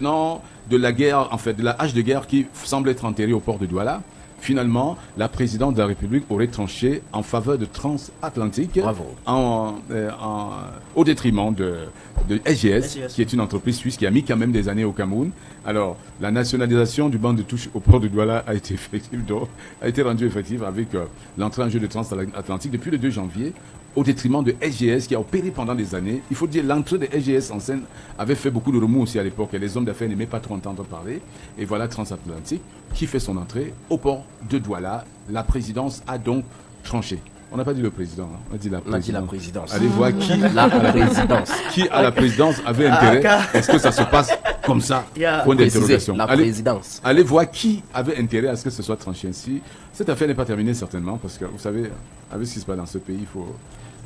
Non, de la guerre, en fait, de la hache de guerre qui semble être enterrée au port de Douala, finalement, la présidente de la République aurait tranché en faveur de Transatlantique, au détriment de SGS, qui est une entreprise suisse qui a mis quand même des années au Cameroun. Alors, la nationalisation du banc de touche au port de Douala a été effective, donc, a été rendue effective avec l'entrée en jeu de Transatlantique depuis le 2 janvier, au détriment de SGS qui a opéré pendant des années. Il faut dire l'entrée de SGS en scène avait fait beaucoup de remous aussi à l'époque et les hommes d'affaires n'aimaient pas trop entendre parler. Et voilà Transatlantique qui fait son entrée au port de Douala. La présidence a donc tranché. On n'a pas dit le président, hein. On a dit la présidence. On a dit la présidence. Allez voir qui, qui à la présidence avait intérêt. Est-ce que ça se passe comme ça? Point d'interrogation. La présidence. Allez voir qui avait intérêt à ce que ce soit tranché ainsi. Cette affaire n'est pas terminée certainement parce que vous savez, avec ce qui se passe dans ce pays, il faut...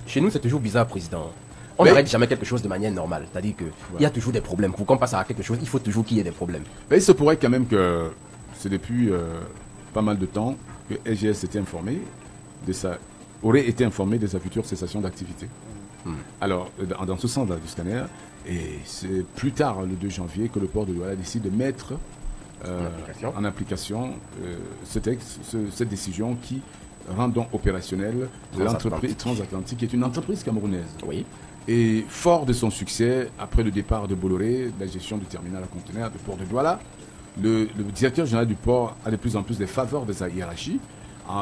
Chez nous, c'est toujours bizarre, président. On n'arrête jamais quelque chose de manière normale. C'est-à-dire qu'il y a toujours des problèmes. Pour qu'on passe à quelque chose, il faut toujours qu'il y ait des problèmes. Mais il se pourrait quand même que c'est depuis pas mal de temps que SGS aurait été informé de sa future cessation d'activité. Alors, dans ce sens-là du scanner, et c'est plus tard, le 2 janvier, que le port de Douala décide de mettre en application cette décision qui rend donc opérationnelle l'entreprise Transatlantique, qui est une entreprise camerounaise. Oui. Et fort de son succès, après le départ de Bolloré, la gestion du terminal à conteneurs du port de Douala, le directeur général du port a de plus en plus des faveurs de sa hiérarchie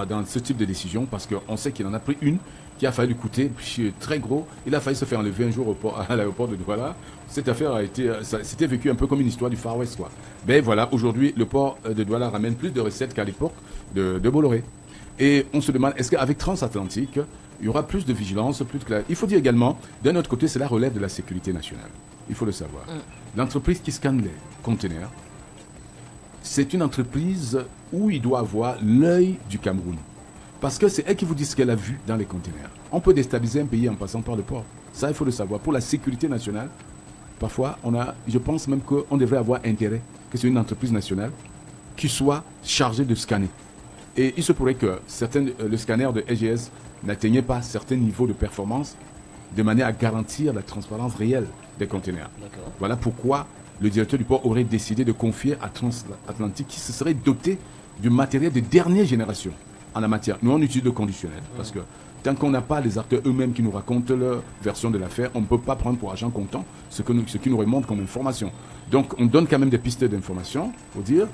dans ce type de décision, parce qu'on sait qu'il en a pris une qui a failli lui coûter très gros. Il a failli se faire enlever un jour à l'aéroport de Douala. Cette affaire c'était vécu un peu comme une histoire du Far West, quoi. Mais voilà, aujourd'hui, le port de Douala ramène plus de recettes qu'à l'époque de Bolloré. Et on se demande, est-ce qu'avec Transatlantique, il y aura plus de vigilance, plus de clarté? Il faut dire également, d'un autre côté, cela relève de la sécurité nationale. Il faut le savoir. L'entreprise qui scanne les conteneurs, c'est une entreprise où il doit avoir l'œil du Cameroun. Parce que c'est elle qui vous dit ce qu'elle a vu dans les conteneurs. On peut déstabiliser un pays en passant par le port. Ça, il faut le savoir. Pour la sécurité nationale, parfois, je pense même qu'on devrait avoir intérêt que c'est une entreprise nationale qui soit chargée de scanner. Et il se pourrait que le scanner de SGS n'atteignait pas certains niveaux de performance de manière à garantir la transparence réelle des conteneurs. Voilà pourquoi le directeur du port aurait décidé de confier à Transatlantique qui se serait doté du matériel de dernière génération en la matière. Nous, on utilise le conditionnel parce que tant qu'on n'a pas les acteurs eux-mêmes qui nous racontent leur version de l'affaire, on ne peut pas prendre pour argent comptant ce qui nous remonte comme information. Donc, on donne quand même des pistes d'information pour dire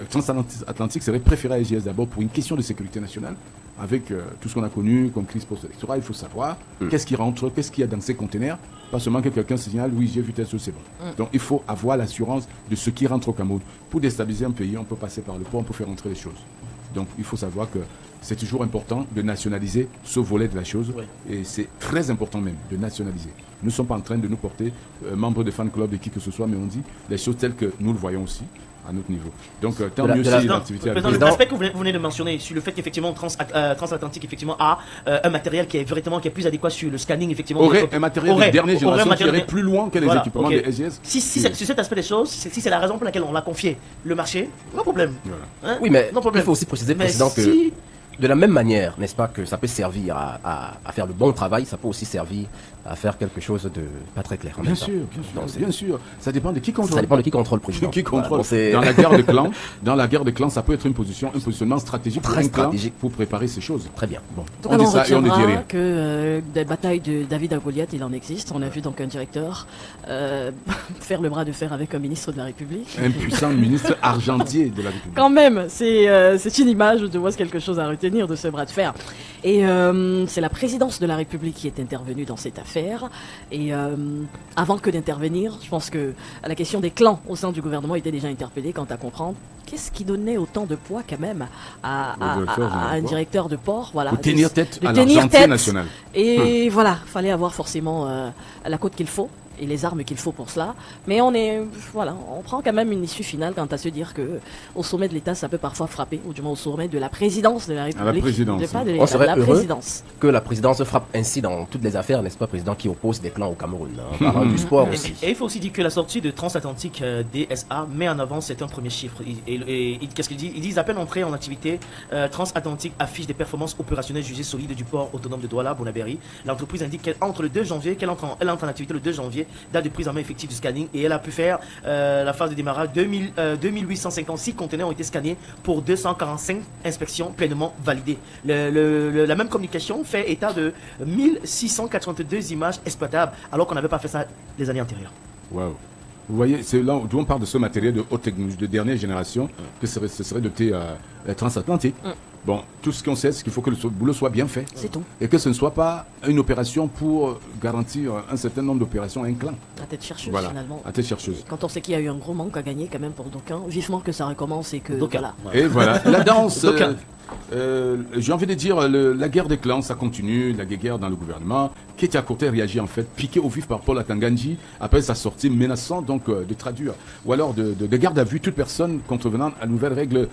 Transatlantique serait préféré à SGS d'abord pour une question de sécurité nationale. Avec tout ce qu'on a connu comme crise post-électorale, il faut savoir qu'est-ce qui rentre, qu'est-ce qu'il y a dans ces conteneurs. Pas seulement que quelqu'un se signale, oui, j'ai vu tel chose, c'est bon. Donc il faut avoir l'assurance de ce qui rentre au Cameroun. Pour déstabiliser un pays, on peut passer par le port, on peut faire rentrer les choses. Donc il faut savoir que c'est toujours important de nationaliser ce volet de la chose. Et c'est très important même de nationaliser. Nous ne sommes pas en train de nous porter membres de fan club de qui que ce soit, mais on dit les choses telles que nous le voyons aussi à notre niveau. Donc, tant mieux si l'activité... L'aspect que vous venez de mentionner sur le fait qu'effectivement Transatlantique effectivement a un matériel qui est plus adéquat sur le scanning effectivement. Aurait un matériel de dernière génération qui irait plus loin que les équipements de SGS. Si c'est cet aspect des choses, si c'est la raison pour laquelle on l'a confié le marché, non problème. Hein? Oui, mais il faut aussi préciser, président, que de la même manière, n'est-ce pas, que ça peut servir à faire le bon travail, ça peut aussi servir à faire quelque chose de pas très clair. Bien sûr. Ça dépend de qui contrôle. Ça dépend de qui contrôle, président. Qui contrôle. Voilà, dans la guerre de clans, ça peut être un positionnement stratégique pour préparer ces choses. Très bien. Bon. On dit ça et on ne dit rien. Que des batailles de David à Goliath, il en existe. On a vu donc un directeur faire le bras de fer avec un ministre de la République. Un puissant ministre argentier de la République. Quand même, c'est une image, je vois quelque chose à retenir de ce bras de fer. Et c'est la présidence de la République qui est intervenue dans cette affaire. Et avant que d'intervenir, je pense que la question des clans au sein du gouvernement était déjà interpellée quant à comprendre qu'est-ce qui donnait autant de poids quand même à un directeur de port. Voilà, pour tenir tête à l'argentier national. Et voilà, fallait avoir forcément la côte qu'il faut et les armes qu'il faut pour cela. Mais on prend quand même une issue finale quant à se dire que au sommet de l'État, ça peut parfois frapper, ou du moins au sommet de la présidence de la République. À la présidence. Pas de on serait la heureux présidence. Que la présidence frappe ainsi dans toutes les affaires, n'est-ce pas, président, qui oppose des clans au Cameroun. En parlant du sport aussi. Et il faut aussi dire que la sortie de Transatlantique DSA met en avant certains premiers chiffres. Qu'est-ce qu'il dit? Ils disent à peine entrée en activité, Transatlantique affiche des performances opérationnelles jugées solides du port autonome de Douala, Bonabéry. L'entreprise indique qu'elle entre en activité le 2 janvier juillet, date de prise en main effective du scanning, et elle a pu faire la phase de démarrage. 2856 conteneurs ont été scannés pour 245 inspections pleinement validées. La même communication fait état de 1682 images exploitables, alors qu'on n'avait pas fait ça les années antérieures. Waouh. Vous voyez, c'est là où on parle de ce matériel de haute technologie, de dernière génération, que ce serait doté transatlantique. Bon, tout ce qu'on sait, c'est qu'il faut que le boulot soit bien fait. C'est tout. Et que ce ne soit pas une opération pour garantir un certain nombre d'opérations à un clan. À tête chercheuse, Voilà, finalement. à tête chercheuse. Quand on sait qu'il y a eu un gros manque à gagner quand même pour d'aucuns, vivement que ça recommence et que D'aucuns. voilà. Et voilà, la danse, D'aucuns. j'ai envie de dire, la guerre des clans, ça continue, la guerre dans le gouvernement. Ketia Korté réagit en fait, piqué au vif par Paul Atanganji, après sa sortie menaçant donc de traduire, ou alors de garde à vue toute personne contrevenant à la nouvelle règle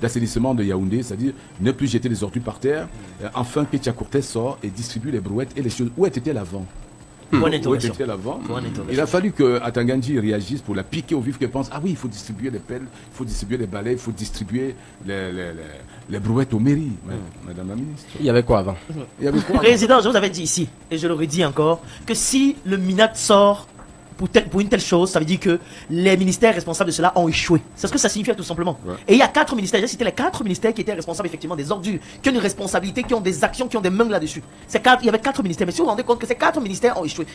d'assainissement de Yaoundé, c'est-à-dire ne plus jeter les ordures par terre. Enfin, Ketia Korté sort et distribue les brouettes et les choses. Où était-elle avant? Bonne intervention. Il a fallu que Atanganji réagisse pour la piquer au vif, qu'elle pense, ah oui, il faut distribuer les pelles, il faut distribuer les balais, il faut distribuer les brouettes aux mairies, madame la ministre. Il y avait quoi avant? Il y avait quoi? Président, je vous avais dit ici, et je le redis encore, que si le MINAT sort pour une telle chose, ça veut dire que les ministères responsables de cela ont échoué. C'est ce que ça signifie tout simplement. Ouais. Et il y a 4 ministères, j'ai cité les 4 ministères qui étaient responsables effectivement des ordures, qui ont une responsabilité, qui ont des actions, qui ont des mains là-dessus. Il y avait 4 ministères, mais si vous vous rendez compte que ces 4 ministères ont échoué.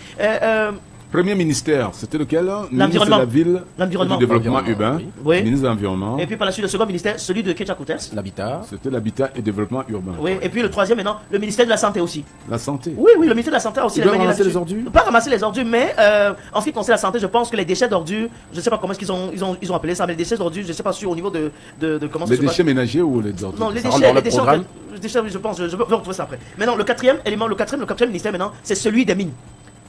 Premier ministère, c'était lequel? Ministre de L'environnement. la ville, L'environnement. du développement urbain, Oui. ministre de l'environnement. Et puis par la suite, le second ministère, celui de Ketia Kouters. L'habitat. C'était l'habitat et développement urbain. Oui, et puis le troisième maintenant, le ministère de la Santé aussi. La santé. Oui, le ministère de la Santé a aussi Il doit manié ramasser là-dessus. les ordures? Pas ramasser les ordures, mais en ce qui concerne la santé, je pense que les déchets d'ordures, je ne sais pas comment est-ce ils ont appelé ça, mais les déchets d'ordures, je ne sais pas sûr au niveau de comment Les ça se passe. déchets ménagers ou les ordures? Non, les Ça rentre dans le déchets, programme? les déchets, oui, je pense, je vais retrouver ça après. Maintenant, le quatrième élément, le quatrième ministère maintenant, c'est celui des mines.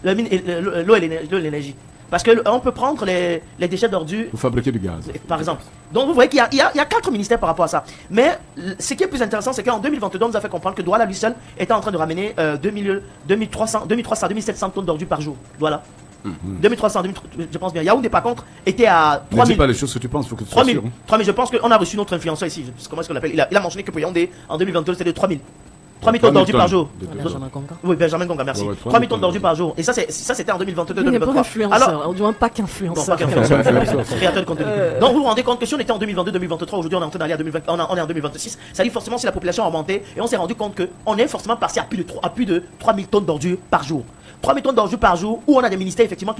L'eau et l'énergie. Parce qu'on peut prendre les déchets d'ordures, Pour fabriquer du gaz. par exemple. Donc vous voyez qu'il y a 4 ministères par rapport à ça. Mais ce qui est plus intéressant, c'est qu'en 2022, on nous a fait comprendre que Douala, lui seul, était en train de ramener 2700 tonnes d'ordures par jour. Douala. 2300, je pense bien. Yaoundé, par contre, était à Ne dis 3000. pas les choses que tu penses, il faut que tu sois 3000. sûr. Hein. 3000, je pense qu'on a reçu notre influenceur ici. Comment est-ce qu'on l'appelle? Il a mentionné que pour Yaoundé, en 2022, c'était de 3000. 3000 tonnes d'ordures par jour. Benjamin Conga. Oui, Benjamin Conga, merci. Ouais, ouais, 3000 tonnes d'ordures par jour. Et ça, c'était en 2022, Il n'est pas 2023. influenceur, du moins pas Bon, qu'influenceur. pas qu'influenceur, créateur de contenu. Donc vous vous rendez compte que si on était en 2022, 2023, aujourd'hui on est en train d'aller à 2020, on est en 2026, ça dit forcément si la population a augmenté et on s'est rendu compte qu'on est forcément passé à plus de 3000 tonnes d'ordures par jour. 3000 tonnes d'ordures par jour, où on a des ministères effectivement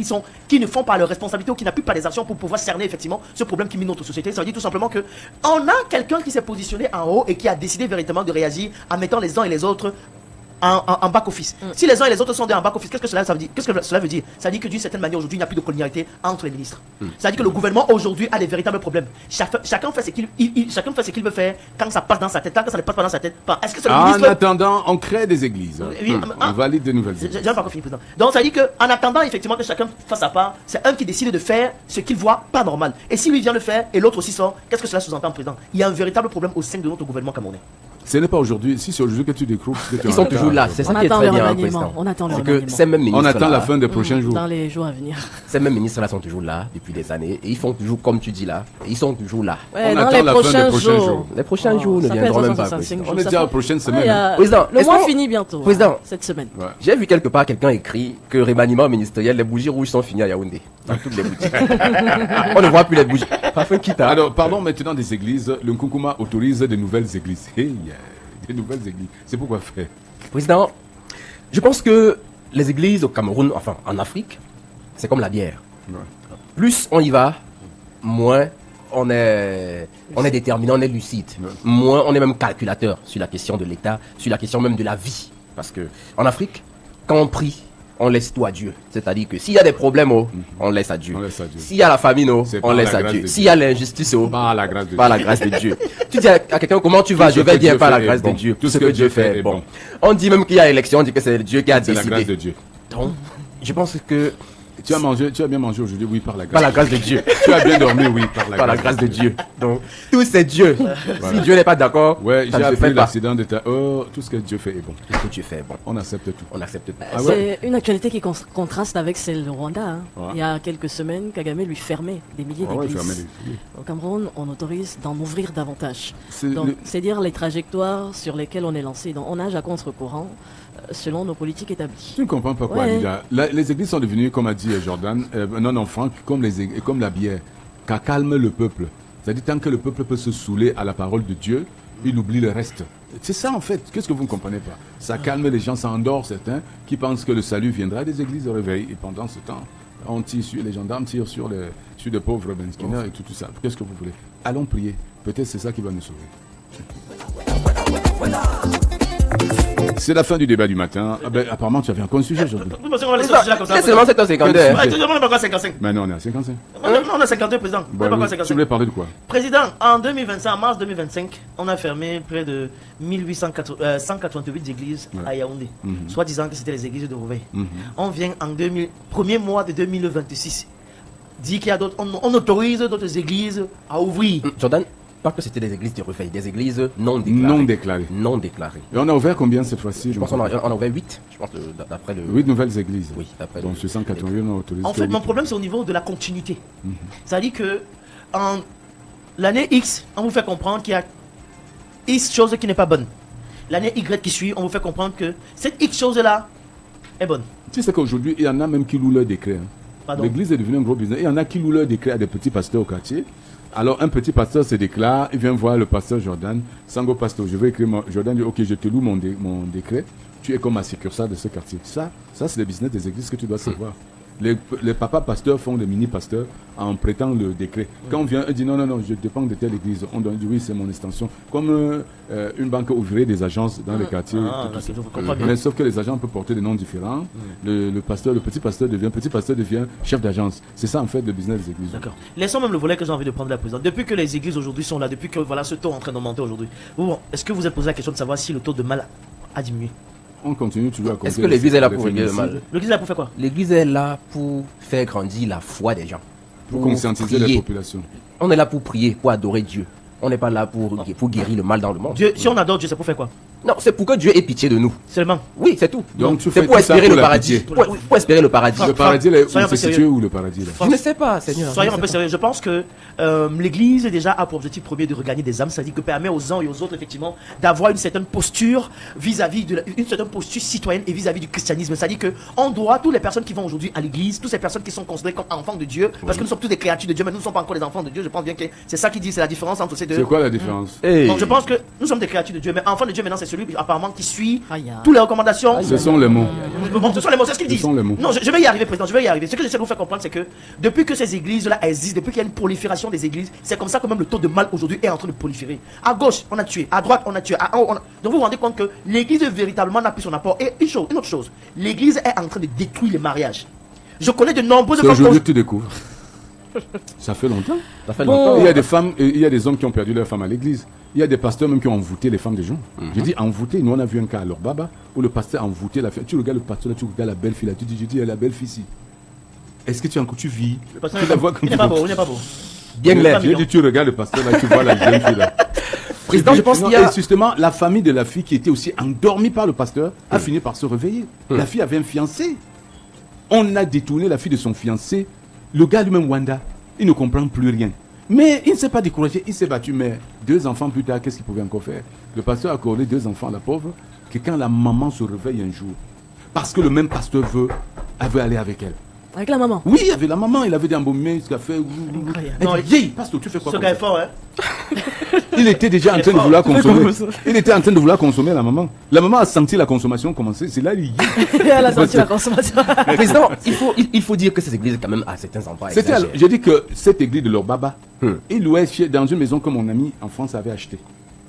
qui ne font pas leurs responsabilités ou qui n'appuient pas les actions pour pouvoir cerner effectivement ce problème qui mine notre société. Ça veut dire tout simplement que on a quelqu'un qui s'est positionné en haut et qui a décidé véritablement de réagir en mettant les uns et les autres en back-office. Si les uns et les autres sont en back-office, qu'est-ce que cela veut dire? Ça dit que d'une certaine manière, aujourd'hui, il n'y a plus de colonialité entre les ministres. Ça dit que le gouvernement, aujourd'hui, a des véritables problèmes. Chacun fait ce qu'il veut faire quand ça passe dans sa tête. Tant que ça ne passe pas dans sa tête, est-ce que c'est le En ministre... attendant, on crée des églises. Oui, On valide de nouvelles églises. J'ai pas encore fini, président. Donc ça dit qu'en attendant effectivement que chacun fasse sa part, c'est un qui décide de faire ce qu'il voit pas normal. Et si lui vient le faire et l'autre aussi sort, qu'est-ce que cela sous-entend, président? Il y a un véritable problème au sein de notre gouvernement camerounais. Ce n'est pas aujourd'hui. Si c'est aujourd'hui que tu découvres. Ils sont toujours là, c'est ça On qui est attend très le bien, remaniement. président. On attend le C'est que remaniement. ces mêmes ministres. On attend la fin des prochains jours. Dans les jours à venir. Ces mêmes ministres-là sont toujours là depuis des années et ils font toujours comme tu dis là. Et ils sont toujours là. Ouais, On dans attend les la fin des prochains prochains jours. jours. Les prochains jours ne Ça fait viendront même pas. 365 président. jours. On est Ça déjà à la fait- prochaine Ouais, semaine. il y a- Président, le est-ce mois qu'on- finit bientôt. Président. Cette semaine. Ouais. J'ai vu quelque part quelqu'un écrit que remaniement ministériel, les bougies rouges sont finies à Yaoundé. Dans toutes les boutiques. On ne voit plus les bougies. Parfum quitte à. Alors, parlons maintenant des églises. Le Nkoukouma autorise de nouvelles églises. Hey, des nouvelles églises. C'est pourquoi faire? Président, je pense que les églises au Cameroun, enfin en Afrique, c'est comme la bière. Ouais. Plus on y va, moins on est déterminé, on est lucide. Ouais. Moins on est même calculateur sur la question de l'État, sur la question même de la vie. Parce que en Afrique, quand on prie, on laisse tout à Dieu. C'est-à-dire que s'il y a des problèmes, on laisse à Dieu. On laisse à Dieu. S'il y a la famine, C'est on par laisse la à grâce Dieu. de S'il Dieu. y a l'injustice, Par la grâce de par Dieu. la grâce de Dieu. Tu dis à quelqu'un comment tu vas, Tout je ce vais que bien Dieu par la fait est grâce de bon. Dieu. Tout ce que Dieu fait est bon. On dit même qu'il y a élection, on dit que c'est Dieu qui a C'est la grâce de décidé. Dieu. Donc, je pense que Tu as bien mangé aujourd'hui? Oui, par la par grâce. la grâce de Dieu. Tu as bien dormi? Oui, par la Par la grâce. grâce de Dieu. Donc, tout c'est Dieu. Voilà. Si Dieu n'est pas d'accord, Ouais, ça j'ai ne se appris fait pas. l'accident de ta. Oh, tout ce que Dieu fait est bon. Tout ce que Dieu fait, bon, On accepte tout. on accepte pas. Ah ouais? C'est une actualité qui contraste avec celle du Rwanda. Hein. Ouais. Il y a quelques semaines, Kagame lui fermait des milliers Ah ouais, d'églises. fermez les- Au Cameroun, on autorise d'en ouvrir davantage. C'est Donc, le- c'est dire les trajectoires sur lesquelles on est lancé. Donc, on nage à contre-courant. selon nos politiques établies. Tu ne comprends pas quoi, Ouais. Lila. Les églises sont devenues, comme a dit Jordan, non, Franck, comme la bière, qui calme le peuple. C'est-à-dire, tant que le peuple peut se saouler à la parole de Dieu, il oublie le reste. C'est ça en fait. Qu'est-ce que vous ne comprenez pas? Ça calme les gens, ça endort certains qui pensent que le salut viendra des églises au réveil. Et pendant ce temps, on tire sur les gendarmes, tirent sur des pauvres Benskina et tout ça. Qu'est-ce que vous voulez? Allons prier. Peut-être c'est ça qui va nous sauver. C'est la fin du débat du matin. Ah ben, apparemment, tu avais encore un sujet aujourd'hui. Vous pensez qu'on va laisser ce sujet-là comme ça? C'est seulement 7h52. Ouais, tu demandes pourquoi 55. Maintenant, on est à 55. Non, on a 52 président. Bah, Pourquoi oui. Tu 55? voulais parler de quoi? Président, en 2025, en mars 2025, on a fermé près de 188 églises Ouais. à Yaoundé, Mhm. soit disant que c'était les églises de Rouveil. Mhm. On vient en premier mois de 2026, dit qu'il y a d'autres, on autorise d'autres églises à ouvrir. Jordan, pas que c'était des églises de réveil, des églises non déclarées. Non déclaré. Non déclarées. Et on a ouvert combien cette fois-ci? Je pense qu'on a ouvert 8, je pense, d'après le... 8 nouvelles églises. Oui, d'après Donc, sur 188, on a autorisé. En fait, que mon 8. problème, c'est au niveau de la continuité. Mhm. C'est-à-dire que en l'année X, on vous fait comprendre qu'il y a X chose qui n'est pas bonne. L'année Y qui suit, on vous fait comprendre que cette X chose-là est bonne. Tu sais qu'aujourd'hui, il y en a même qui louent leur décret. hein. Pardon. L'église est devenue un gros business. Il y en a qui louent leur décret à des petits pasteurs au quartier. Alors, un petit pasteur se déclare, il vient voir le pasteur Jordan. Sango pasteur, je vais écrire. Jordan dit, ok, je te loue mon décret. Tu es comme ma succursale de ce quartier. Ça c'est le business des églises que tu dois savoir. Les papas pasteurs font des mini-pasteurs en prêtant le décret. Quand on vient, il dit non, je dépends de telle église. On dit oui, c'est mon extension. Comme une banque ouvrirait des agences dans les quartiers. Ah, tout ça. je vous comprends bien. Mais sauf que les agents peuvent porter des noms différents. Le petit pasteur devient chef d'agence. C'est ça en fait le business des églises. D'accord. Laissons même le volet que j'ai envie de prendre la présidente. Depuis que les églises aujourd'hui sont là, depuis que voilà ce taux est en train d'augmenter aujourd'hui, est-ce que vous avez posé la question de savoir si le taux de mal a diminué? On continue toujours à compter. Est-ce que l'église est là les pour régler le féminicides, mal? L'église là pour faire quoi? L'église est là pour faire grandir la foi des gens. Pour conscientiser la prier. population. On est là pour prier, pour adorer Dieu. On n'est pas là pour guérir le mal dans le monde. Dieu, si on adore Dieu, c'est pour faire quoi? Non, c'est pour que Dieu ait pitié de nous. Seulement. Oui, c'est tout. Donc, tu c'est fais pour tout ça espérer pour le la paradis. pitié. Pour espérer le paradis. Le paradis, là, où Soyons un peu c'est situé sérieux. où le paradis là? Je ne sais pas, Seigneur. Soyons je un ne peu sais sérieux. Je pense que l'Église déjà a pour objectif premier de regagner des âmes, c'est-à-dire que permet aux uns et aux autres effectivement d'avoir une certaine posture vis-à-vis une certaine posture citoyenne et vis-à-vis du christianisme. C'est-à-dire que on doit toutes les personnes qui vont aujourd'hui à l'Église, toutes ces personnes qui sont considérées comme enfants de Dieu, parce que nous sommes tous des créatures de Dieu, mais nous ne sommes pas encore les enfants de Dieu. Je pense bien que c'est ça qui dit, c'est la différence entre ces deux. C'est quoi la différence? Hey. Donc je pense que nous sommes des créatures de Dieu, mais enfant de Dieu maintenant c'est celui apparemment qui suit Aïe, aïe. toutes les recommandations. Ce sont les mots. Bon, ce sont les mots, c'est ce qu'ils Ce disent. sont les mots. Non, je vais y arriver, président, je vais y arriver. Ce que j'essaie de vous faire comprendre, c'est que depuis que ces églises-là existent, depuis qu'il y a une prolifération des églises, c'est comme ça que même le taux de mal aujourd'hui est en train de proliférer. À gauche, on a tué. À droite, on a tué. Donc vous vous rendez compte que l'église véritablement n'a plus son apport. Et une autre chose, l'église est en train de détruire les mariages. Je connais de nombreuses C'est femmes. aujourd'hui que tu découvres. Ça fait longtemps. Ça fait Bon. longtemps. Il y a des femmes, il y a des hommes qui ont perdu leur femme à l'église. Il y a des pasteurs même qui ont envoûté les femmes des gens. Je dis envoûté. Nous on a vu un cas à leur baba où le pasteur a envoûté la fille. Tu regardes le pasteur là, tu regardes la belle fille là, tu dis, je dis, elle est la belle fille ici. Est-ce que tu vis? Parce Tu la vois comme il n'est pas beau, il n'est pas beau. Bien clair. J'ai dit, tu regardes le pasteur là, tu vois la jeune fille là. Président, je pense Non, qu'il y a... Et justement, la famille de la fille qui était aussi endormie par le pasteur a fini par se réveiller. La fille avait un fiancé. On a détourné la fille de son fiancé. Le gars lui-même, Wanda, il ne comprend plus rien. Mais il ne s'est pas découragé, il s'est battu. Mais 2 enfants plus tard, qu'est-ce qu'il pouvait encore faire? Le pasteur a accordé 2 enfants à la pauvre, que quand la maman se réveille un jour, parce que le même pasteur elle veut aller avec elle. Avec la maman. Oui, il y avait la maman, il avait des embaumés, ce qu'a fait. Incroyable. Elle Non, dit, Hey, pasteur, tu fais quoi Ce comme gars ça est fort, hein. Il était déjà en train de fort. vouloir Tu fais consommer. comme ça. Il était en train de vouloir consommer la maman. La maman a senti la consommation commencer. C'est là il Elle a senti la consommation. Président, il faut dire que ces églises, quand même, à certains endroits, C'était. exagèrent. J'ai dit que cette église de leur baba, il louait dans une maison que mon ami en France avait acheté.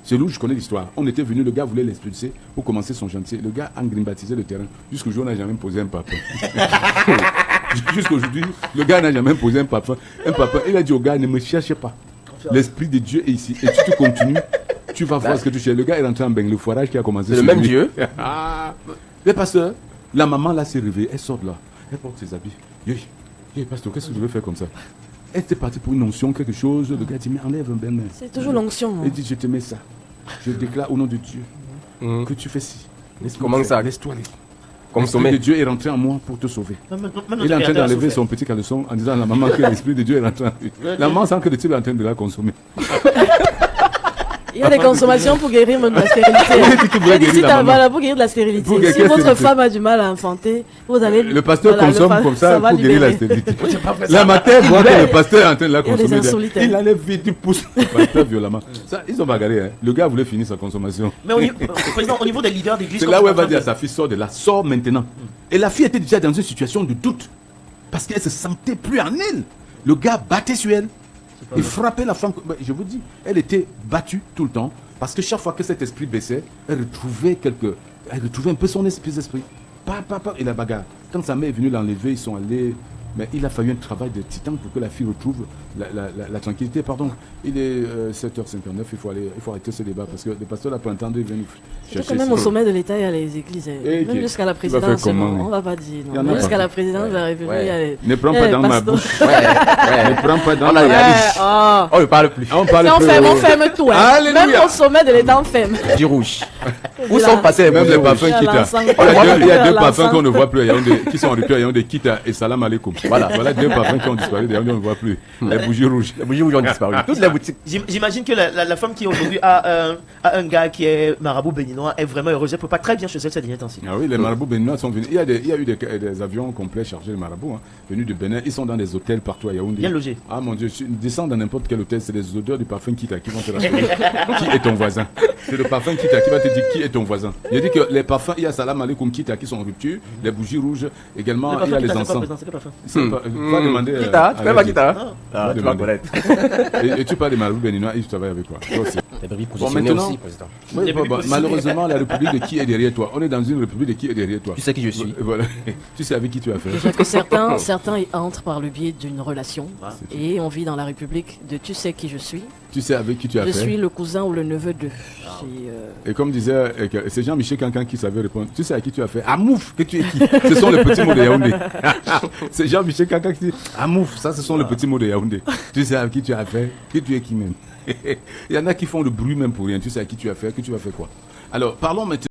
C'est où je connais l'histoire. On était venu, le gars voulait l'expulser pour commencer son chantier. Le gars a grimbatisé le terrain. Jusqu'au jour, on n'a jamais posé un parfum. Jusqu'aujourd'hui, le gars n'a jamais posé un parfum. Il a dit au gars, ne me cherchez pas. L'esprit de Dieu est ici. Et si tu continues, tu vas voir ce que tu cherches. Le gars est rentré en bain. Le foirage qui a commencé. C'est le sur même lui. Dieu. Les pasteurs, la maman là s'est réveillée. Elle sort de là. Elle porte ses habits. Pasteur, qu'est-ce que je veux faire comme ça? Elle était partie pour une onction, quelque chose. Le gars dit, mais enlève un bel C'est toujours l'onction. il dit, je te mets ça. Je déclare au nom de Dieu que tu fais ci. Laisse-moi Comment faire. ça? Laisse-toi aller. Consommer. L'esprit de Dieu est rentré en moi pour te sauver. Même Il notre est en train créateur a d'enlever souffert. son petit caleçon en disant à la maman que l'esprit de Dieu est rentré en lui. La maman sent que le type est en train de la consommer. Il y a des consommations pour guérir même de la stérilité. D'ici voilà, pour guérir de la stérilité. Si votre femme a du mal à enfanter, vous allez. Le pasteur consomme comme ça pour guérir la stérilité. La matin, voit que le pasteur est en train de la consommer. Il enlève vite, il pousse le pasteur violemment. Ça, ils ont bagarré. Hein. Le gars voulait finir sa consommation. Mais président, au niveau des leaders d'église. C'est là où elle va dire à sa fille, sors de là, sors maintenant. Et la fille était déjà dans une situation de doute. Parce qu'elle se sentait plus en elle. Le gars battait sur elle. Il frappait la femme. Je vous dis, elle était battue tout le temps. Parce que chaque fois que cet esprit baissait, elle retrouvait un peu son esprit. Et la bagarre. Quand sa mère est venue l'enlever, ils sont allés. Mais il a fallu un travail de titan pour que la fille retrouve la tranquillité. Pardon, il est 7h59, il faut arrêter ce débat parce que le pasteur là, pour entendre, il vient nous chercher. Quand même au sommet de l'État, il y a les églises. Même jusqu'à la présidence, on ne va pas dire. Même jusqu'à la présidence de la République, il y a les. Ne prends pas dans ma bouche. Ne prends pas dans ma bouche. On ne parle plus. On ferme tout. Même au sommet de l'État, on ferme. Du rouge. Où sont passés même les parfums Kita? Il y a deux parfums qu'on ne voit plus, qui sont en rupture, il y a des Kita et Salam Alaikum. Voilà deux parfums qui ont disparu, d'ailleurs on ne voit plus. Les bougies rouges. Les bougies rouges ont disparu. Toutes les boutiques. J'imagine que la femme qui aujourd'hui a un gars qui est marabout béninois est vraiment heureuse. Elle ne peut pas très bien chez elle ces derniers temps-ci. Ah oui, les marabouts béninois sont venus. Il y a eu des avions complets chargés de marabouts, venus de Bénin. Ils sont dans des hôtels partout à Yaoundé. Bien logés. Ah mon Dieu, descends dans n'importe quel hôtel, c'est les odeurs du parfum Kita qui vont te rassurer. Qui est ton voisin? C'est le parfum Kita qui va te dire qui est ton voisin. Il dit que les parfums, il y a Salam Alaikum Kita qui sont en rupture, les bougies rouges, également il y a les encens. Va demander. Kita, tu connais pas Kita? Ah, tu vas connaître. Et tu parles des marabouts béninois, ils travaillent avec quoi? Bon, maintenant, malheureusement, la République de qui est derrière toi? On est dans une République de qui est derrière toi? Tu sais qui je suis. Voilà. Tu sais avec qui tu as fait. Déjà que certains y entrent par le biais d'une relation et on vit dans la République de tu sais qui je suis. Tu sais avec qui tu as fait. Je suis le cousin ou le neveu de. Et comme disait, c'est Jean-Michel Cancan qui savait répondre. Tu sais à qui tu as fait. Amouf, que tu es qui? Ce sont les petits mots de Yaoundé. C'est Jean-Michel Cancan qui dit Amouf, ça ce sont les petits mots de Yaoundé. Tu sais à qui tu as fait, que tu es qui même. Il y en a qui font le bruit même pour rien. Tu sais à qui tu as fait, que tu vas faire quoi. Alors parlons maintenant.